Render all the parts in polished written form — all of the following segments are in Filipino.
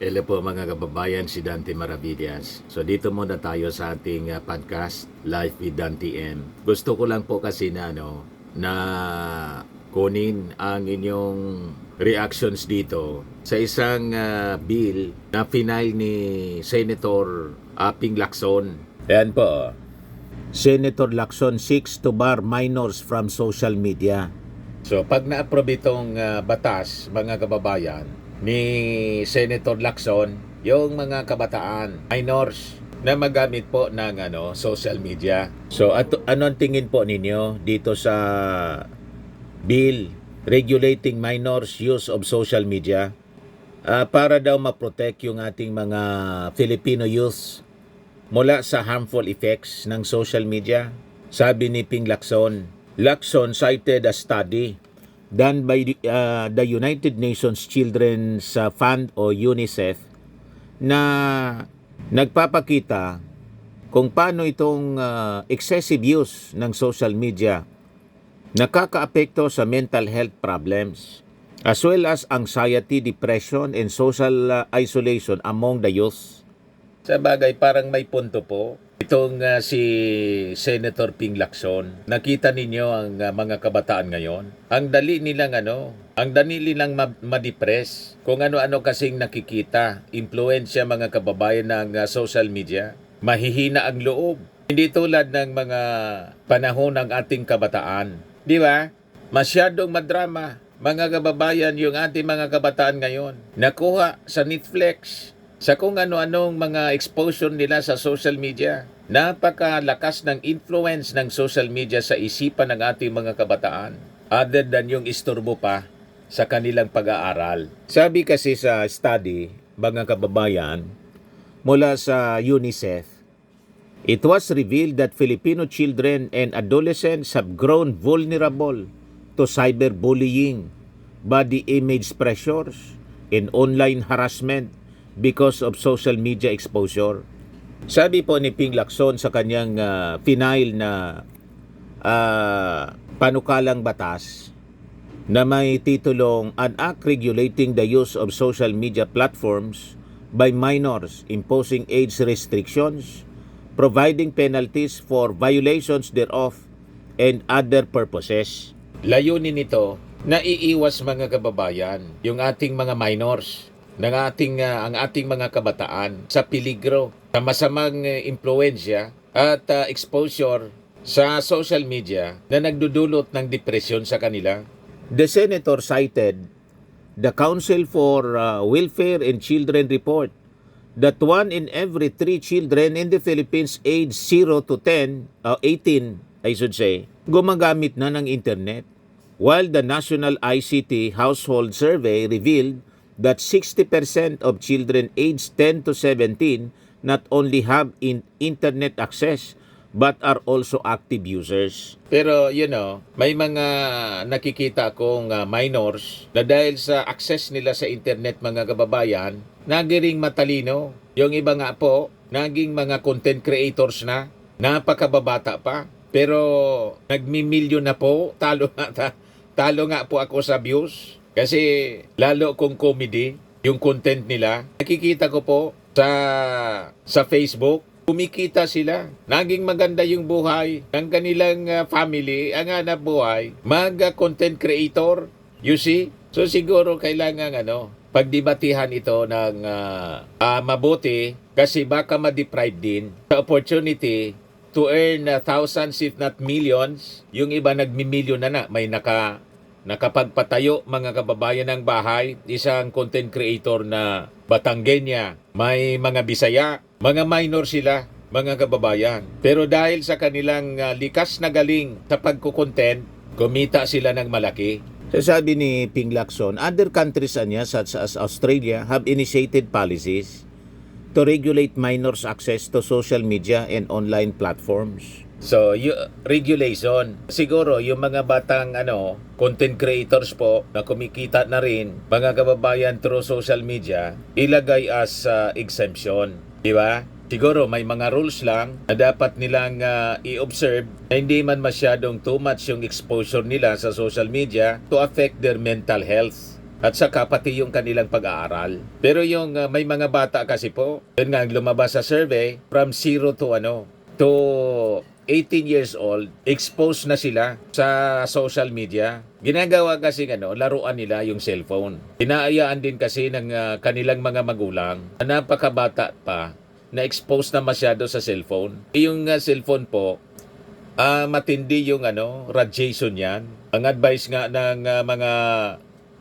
Hello po mga kababayan, si Dante Maravillas. So dito muna tayo sa ating podcast, Life with Dante M. Gusto ko lang po kasi na kunin ang inyong reactions dito sa isang bill na final ni Senator Ping Lacson. Ayan po. Senator Lacson seeks to bar minors from social media. So pag na-approve itong batas, mga kababayan, ni Senator Lacson, yung mga kabataan, minors, na magamit po ng social media. So anong tingin po ninyo dito sa bill regulating minors use of social media para daw ma-protect yung ating mga Filipino youth mula sa harmful effects ng social media? Sabi ni Ping Lacson, Lacson cited a study done by the United Nations Children's Fund o UNICEF na nagpapakita kung paano itong excessive use ng social media nakakaapekto sa mental health problems as well as anxiety, depression, and social isolation among the youth. Sa bagay, parang may punto po itong si Senator Ping Lacson. Nakita ninyo ang mga kabataan ngayon. Ang dali nilang ma-depress. Kung ano-ano kasing nakikita, impluensya mga kababayan ng social media. Mahihina ang loob. Hindi tulad ng mga panahon ng ating kabataan. Di ba? Masyadong madrama. Mga kababayan, yung ating mga kabataan ngayon, nakuha sa Netflix, sa kung ano-anong mga exposure nila sa social media. Napakalakas ng influence ng social media sa isipan ng ating mga kabataan, other than yung isturbo pa sa kanilang pag-aaral. Sabi kasi sa study, mga kababayan, mula sa UNICEF, it was revealed that Filipino children and adolescents have grown vulnerable to cyberbullying, body image pressures, and online harassment because of social media exposure. Sabi po ni Ping Lacson sa kanyang final na panukalang batas na may titulong An Act Regulating the Use of Social Media Platforms by Minors, Imposing Age Restrictions, Providing Penalties for Violations thereof, and Other Purposes. Layunin nito na iiwas mga kababayan yung ating mga minors ang ating mga kabataan sa peligro, sa masamang impluensya at exposure sa social media na nagdudulot ng depresyon sa kanila. The Senator cited the Council for Welfare and Children report that 1 in every 3 children in the Philippines aged 0 to 18, gumagamit na ng internet, while the National ICT Household Survey revealed that 60% of children aged 10 to 17 not only have internet access but are also active users. Pero may mga nakikita akong minors na dahil sa access nila sa internet, mga kababayan, naging matalino. Yung iba nga po, naging mga content creators na, napakababata pa. Pero nagmi-million na po, talo nga po ako sa views. Kasi lalo kung comedy, yung content nila, nakikita ko po sa Facebook, kumikita sila. Naging maganda yung buhay ng kanilang family, ang hanap buhay, mag-content creator, you see? So siguro kailangan pagdibatihan ito ng mabuti kasi baka ma-deprive din sa opportunity to earn thousands if not millions. Yung iba nagmi-million na, may nakapagpatayo mga kababayan ng bahay, isang content creator na Batanggenya, may mga Bisaya, mga minor sila, mga kababayan. Pero dahil sa kanilang likas na galing sa pagkukontent, kumita sila ng malaki. Sabi ni Ping Lacson, other countries such as Australia have initiated policies to regulate minors' access to social media and online platforms. So, regulation. Siguro, yung mga batang content creators po na kumikita na rin, mga kababayan through social media, ilagay as exemption. Di ba? Siguro, may mga rules lang na dapat nilang i-observe na hindi man masyadong too much yung exposure nila sa social media to affect their mental health. at saka pati yung kanilang pag-aaral. Pero yung may mga bata kasi po, yun nga lumabas sa survey, from 0 to to 18 years old, exposed na sila sa social media. Ginagawa kasi laruan nila yung cellphone. Inaayaan din kasi ng kanilang mga magulang na napakabata pa na exposed na masyado sa cellphone. Yung cellphone po, matindi yung radiation yan. Ang advice nga ng mga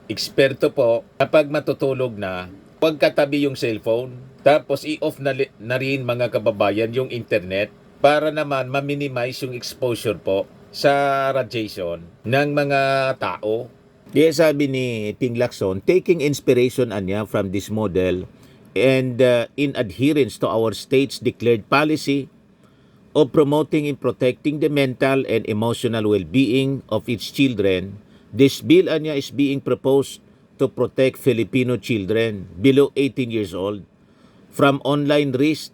eksperto po, kapag matutulog na, huwag katabi yung cellphone. Tapos i-off na rin mga kababayan yung internet para naman ma-minimize yung exposure po sa radiation ng mga tao. Kaya sabi ni Ting Lacson, taking inspiration anya from this model and in adherence to our state's declared policy of promoting and protecting the mental and emotional well-being of its children, this bill anya is being proposed to protect Filipino children below 18 years old from online risk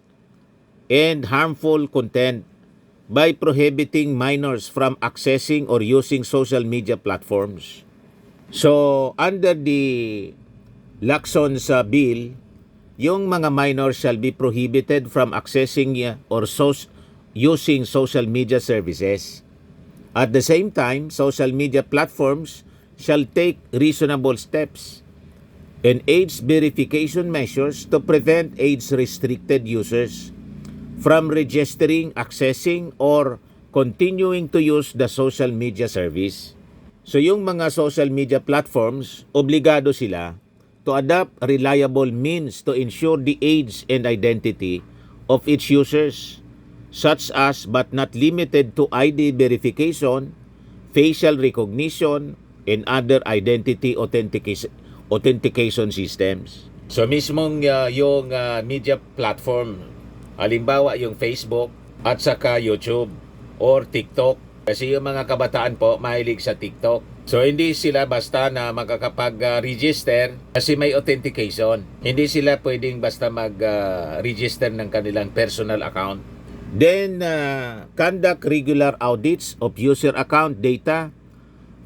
and harmful content by prohibiting minors from accessing or using social media platforms. So, under the Lacson's bill, yung mga minors shall be prohibited from accessing or using social media services. At the same time, social media platforms shall take reasonable steps and age verification measures to prevent age-restricted users from registering, accessing, or continuing to use the social media service. So yung mga social media platforms, obligado sila to adopt reliable means to ensure the age and identity of its users, such as but not limited to ID verification, facial recognition, and other identity authentication systems. So mismong yung media platform, halimbawa yung Facebook at saka YouTube or TikTok. Kasi yung mga kabataan po mahilig sa TikTok. So hindi sila basta na makakapag-register kasi may authentication. Hindi sila pwedeng basta mag-register ng kanilang personal account. Then, conduct regular audits of user account data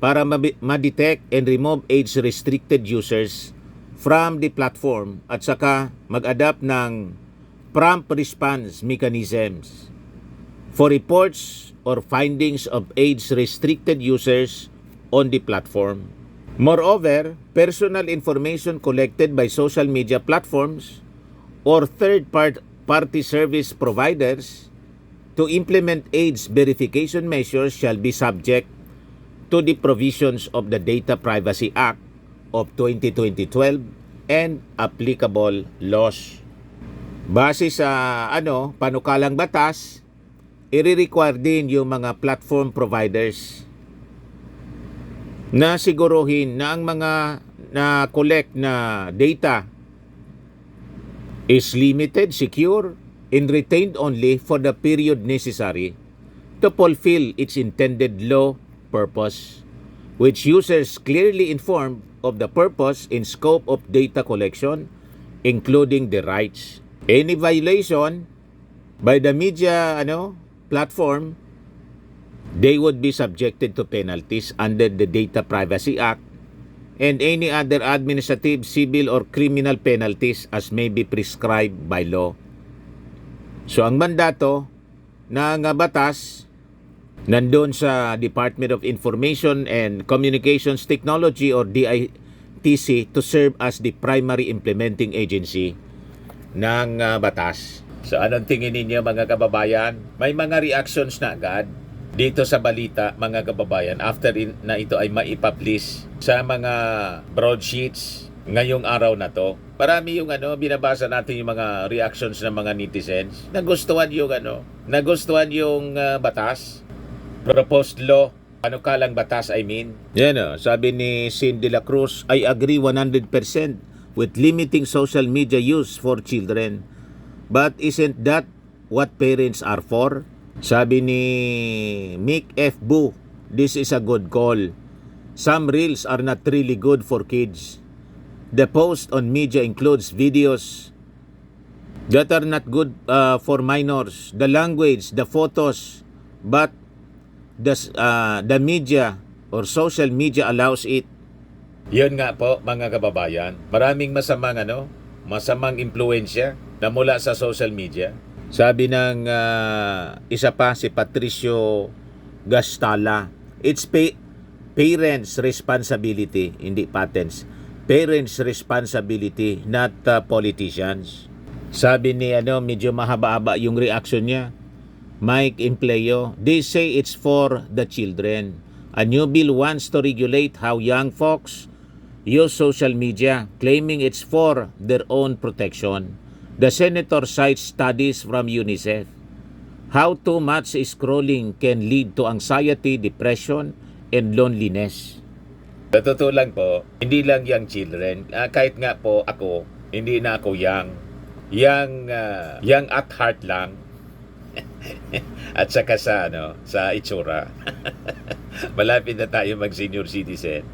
para ma-detect and remove age-restricted users from the platform at saka mag-adapt ng prompt response mechanisms for reports or findings of age-restricted users on the platform. Moreover, personal information collected by social media platforms or third-party service providers to implement age verification measures shall be subject to the provisions of the Data Privacy Act of 2012 and applicable laws. Base sa panukalang batas, i-require din yung mga platform providers na siguruhin na ang mga na-collect na data is limited, secure, and retained only for the period necessary to fulfill its intended law purpose, which users clearly informed of the purpose and scope of data collection, including the rights. Any violation by the media platform, they would be subjected to penalties under the Data Privacy Act and any other administrative, civil, or criminal penalties as may be prescribed by law. So ang mandato ng batas nandun sa Department of Information and Communications Technology or DITC to serve as the primary implementing agency ng batas. So anong tingin ninyo mga kababayan? May mga reactions na agad dito sa balita mga kababayan after na ito ay maipublish sa mga broadsheets ngayong araw na to. Marami yung binabasa natin yung mga reactions ng mga netizens. Nagustuhan yung batas, proposed law, panukalang batas Yan sabi ni Cindy La Cruz, I agree 100% with limiting social media use for children. But isn't that what parents are for? Sabi ni Mick F. Bu, this is a good call. Some reels are not really good for kids. The post on media includes videos that are not good for minors. The language, the photos, but the media or social media allows it. Yun nga po mga kababayan, maraming masamang impluensya na mula sa social media. Sabi ng isa pa si Patricio Gastala, it's parents' responsibility, hindi patents. Parents' responsibility, not politicians. Sabi ni medyo mahaba-haba yung reaction niya. Mike Impleo, they say it's for the children. A new bill wants to regulate how young folks use social media, claiming it's for their own protection. The senator cites studies from UNICEF. How too much scrolling can lead to anxiety, depression, and loneliness. Sa totoo lang po, hindi lang young children. Kahit nga po ako, hindi na ako young. Young at heart lang. At saka sa itsura. Malapit na tayo mag senior citizen.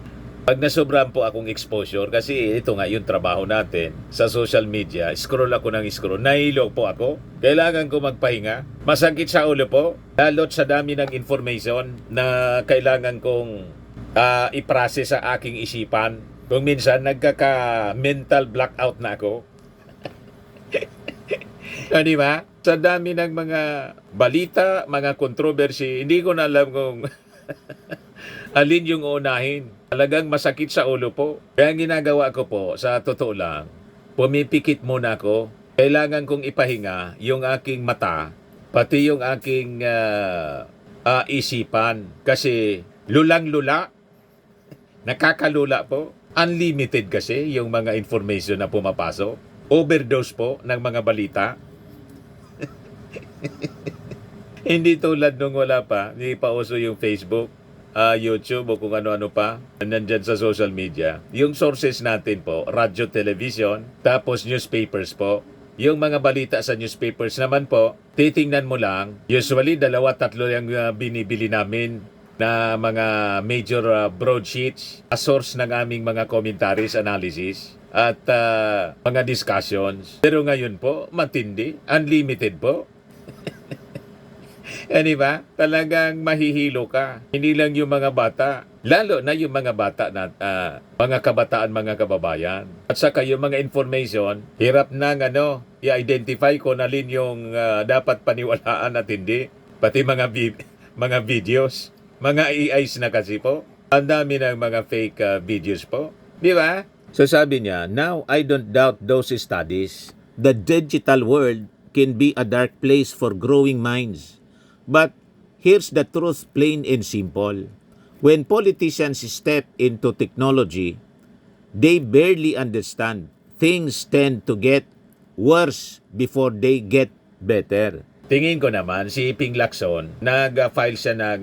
Pag nasobrahan po akong exposure, kasi ito nga yung trabaho natin sa social media, scroll ako ng scroll, nahilo po ako. Kailangan ko magpahinga. Masakit sa ulo po, lalo't sa dami ng information na kailangan kong i-process sa aking isipan. Kung minsan nagkaka-mental blackout na ako. Di ba? Sa dami ng mga balita, mga controversy, hindi ko na alam kung alin yung unahin. Talagang masakit sa ulo po. Kaya ang ginagawa ko po, sa totoo lang, pumipikit muna ako. Kailangan kong ipahinga yung aking mata, pati yung aking isipan. Kasi lulang-lula, nakakalula po. Unlimited kasi yung mga information na pumapasok. Overdose po ng mga balita. Hindi tulad nung wala pa, hindi pa uso yung Facebook, YouTube o kung ano-ano pa nandyan sa social media. Yung sources natin po, radyo, television, tapos newspapers po. Yung mga balita sa newspapers naman po, titingnan mo lang, usually 2-3 yung binibili namin na mga major broadsheets, a source ng aming mga commentaries, analysis, at mga discussions. Pero ngayon po, matindi, unlimited po. Diba? Talagang mahihilo ka. Hindi lang yung mga bata, lalo na yung mga bata na mga kabataan, mga kababayan. At saka yung mga information, hirap nang i-identify ko na alin yung dapat paniwalaan at hindi. Pati mga videos, mga AIs na kasi po. Ang dami ng mga fake videos po. Di ba? So sabi niya, now I don't doubt those studies. The digital world can be a dark place for growing minds. But here's the truth, plain and simple. When politicians step into technology, they barely understand. Things tend to get worse before they get better. Tingin ko naman, si Ping Lacson, nag-file siya ng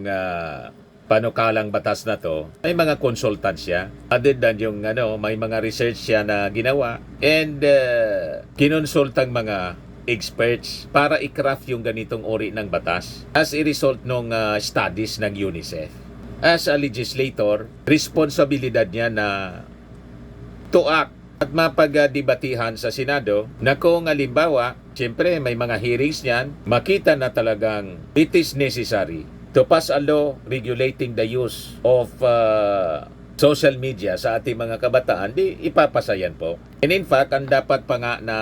panukalang batas na to. May mga consultant siya. Other than yung may mga research siya na ginawa. And kinonsultang mga experts para i-craft yung ganitong uri ng batas as a result ng studies ng UNICEF. As a legislator, responsibilidad niya na to act at mapag-debatihan sa Senado na kung halimbawa, siyempre may mga hearings niyan, makita na talagang it is necessary to pass a law regulating the use of social media sa ating mga kabataan, di ipapasayan po. And in fact, ang dapat pa nga na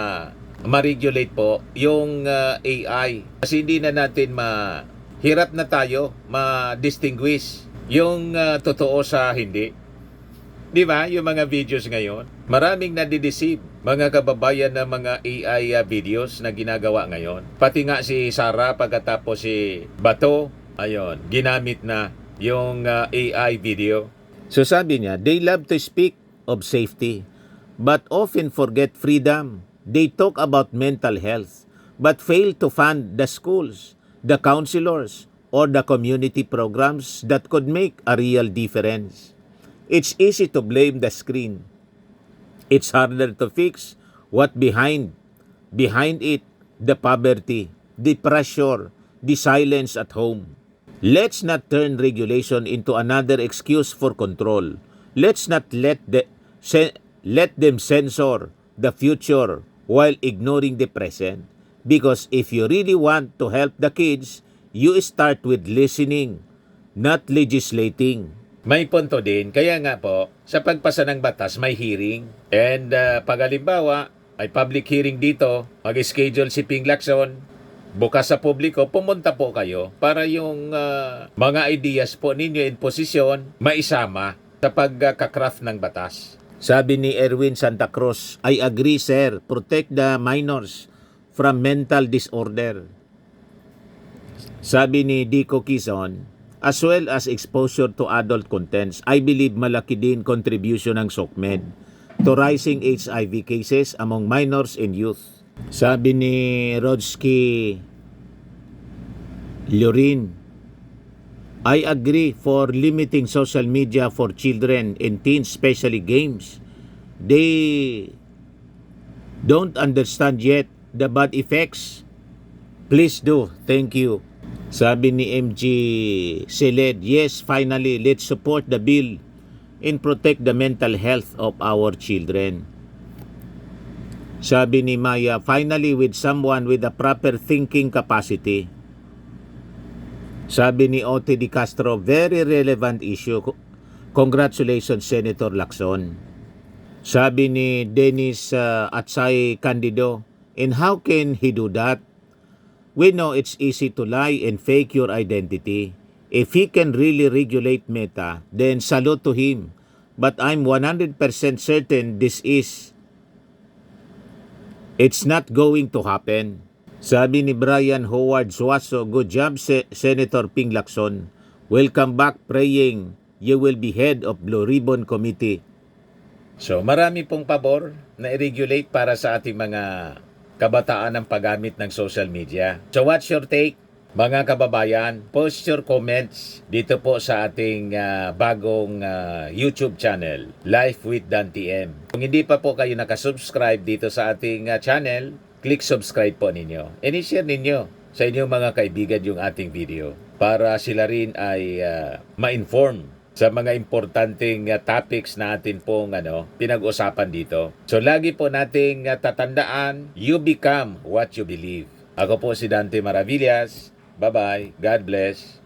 ma-regulate po yung AI. Kasi hindi na natin hirap na tayo ma-distinguish yung totoo sa hindi. Di ba? Yung mga videos ngayon, maraming nadideceive mga kababayan na mga AI videos na ginagawa ngayon. Pati nga si Sarah pagkatapos si Bato, ginamit na yung AI video. So sabi niya, they love to speak of safety but often forget freedom. They talk about mental health but fail to fund the schools, the counselors, or the community programs that could make a real difference. It's easy to blame the screen. It's harder to fix what behind it, the poverty, the pressure, the silence at home. Let's not turn regulation into another excuse for control. Let's not let them censor the future while ignoring the present. Because if you really want to help the kids, you start with listening, not legislating. May punto din, kaya nga po, sa pagpasa ng batas, may hearing. And pag halimbawa, ay public hearing dito, mag-schedule si Ping Lacson, bukas sa publiko, pumunta po kayo para yung mga ideas po ninyo in posisyon, maisama sa pagkacraft ng batas. Sabi ni Erwin Santa Cruz, I agree sir, protect the minors from mental disorder. Sabi ni Dico Quizon, as well as exposure to adult contents, I believe malaki din contribution ng SOCMED to rising HIV cases among minors and youth. Sabi ni Rodsky Lorin, I agree for limiting social media for children and teens, especially games. They don't understand yet the bad effects. Please do. Thank you. Sabi ni MG Seled, yes, finally, let's support the bill and protect the mental health of our children. Sabi ni Maya, finally with someone with a proper thinking capacity. Sabi ni Ote Di Castro, very relevant issue. Congratulations, Senator Lacson. Sabi ni Dennis Atsay Candido, and how can he do that? We know it's easy to lie and fake your identity. If he can really regulate Meta, then salute to him. But I'm 100% certain it's not going to happen. Sabi ni Brian Howard Suaso, good job Senator Ping Lacson. Welcome back, praying you will be head of Blue Ribbon Committee. So marami pong pabor na i-regulate para sa ating mga kabataan ng paggamit ng social media. So what's your take? Mga kababayan, post your comments dito po sa ating bagong YouTube channel, Life with Dan TM. Kung hindi pa po kayo nakasubscribe dito sa ating channel, click subscribe po ninyo. And i-share ninyo sa inyong mga kaibigan yung ating video para sila rin ay ma-inform sa mga importanteng topics na atin pong pinag-usapan dito. So lagi po nating tatandaan, you become what you believe. Ako po si Dante Maravillas. Bye-bye. God bless.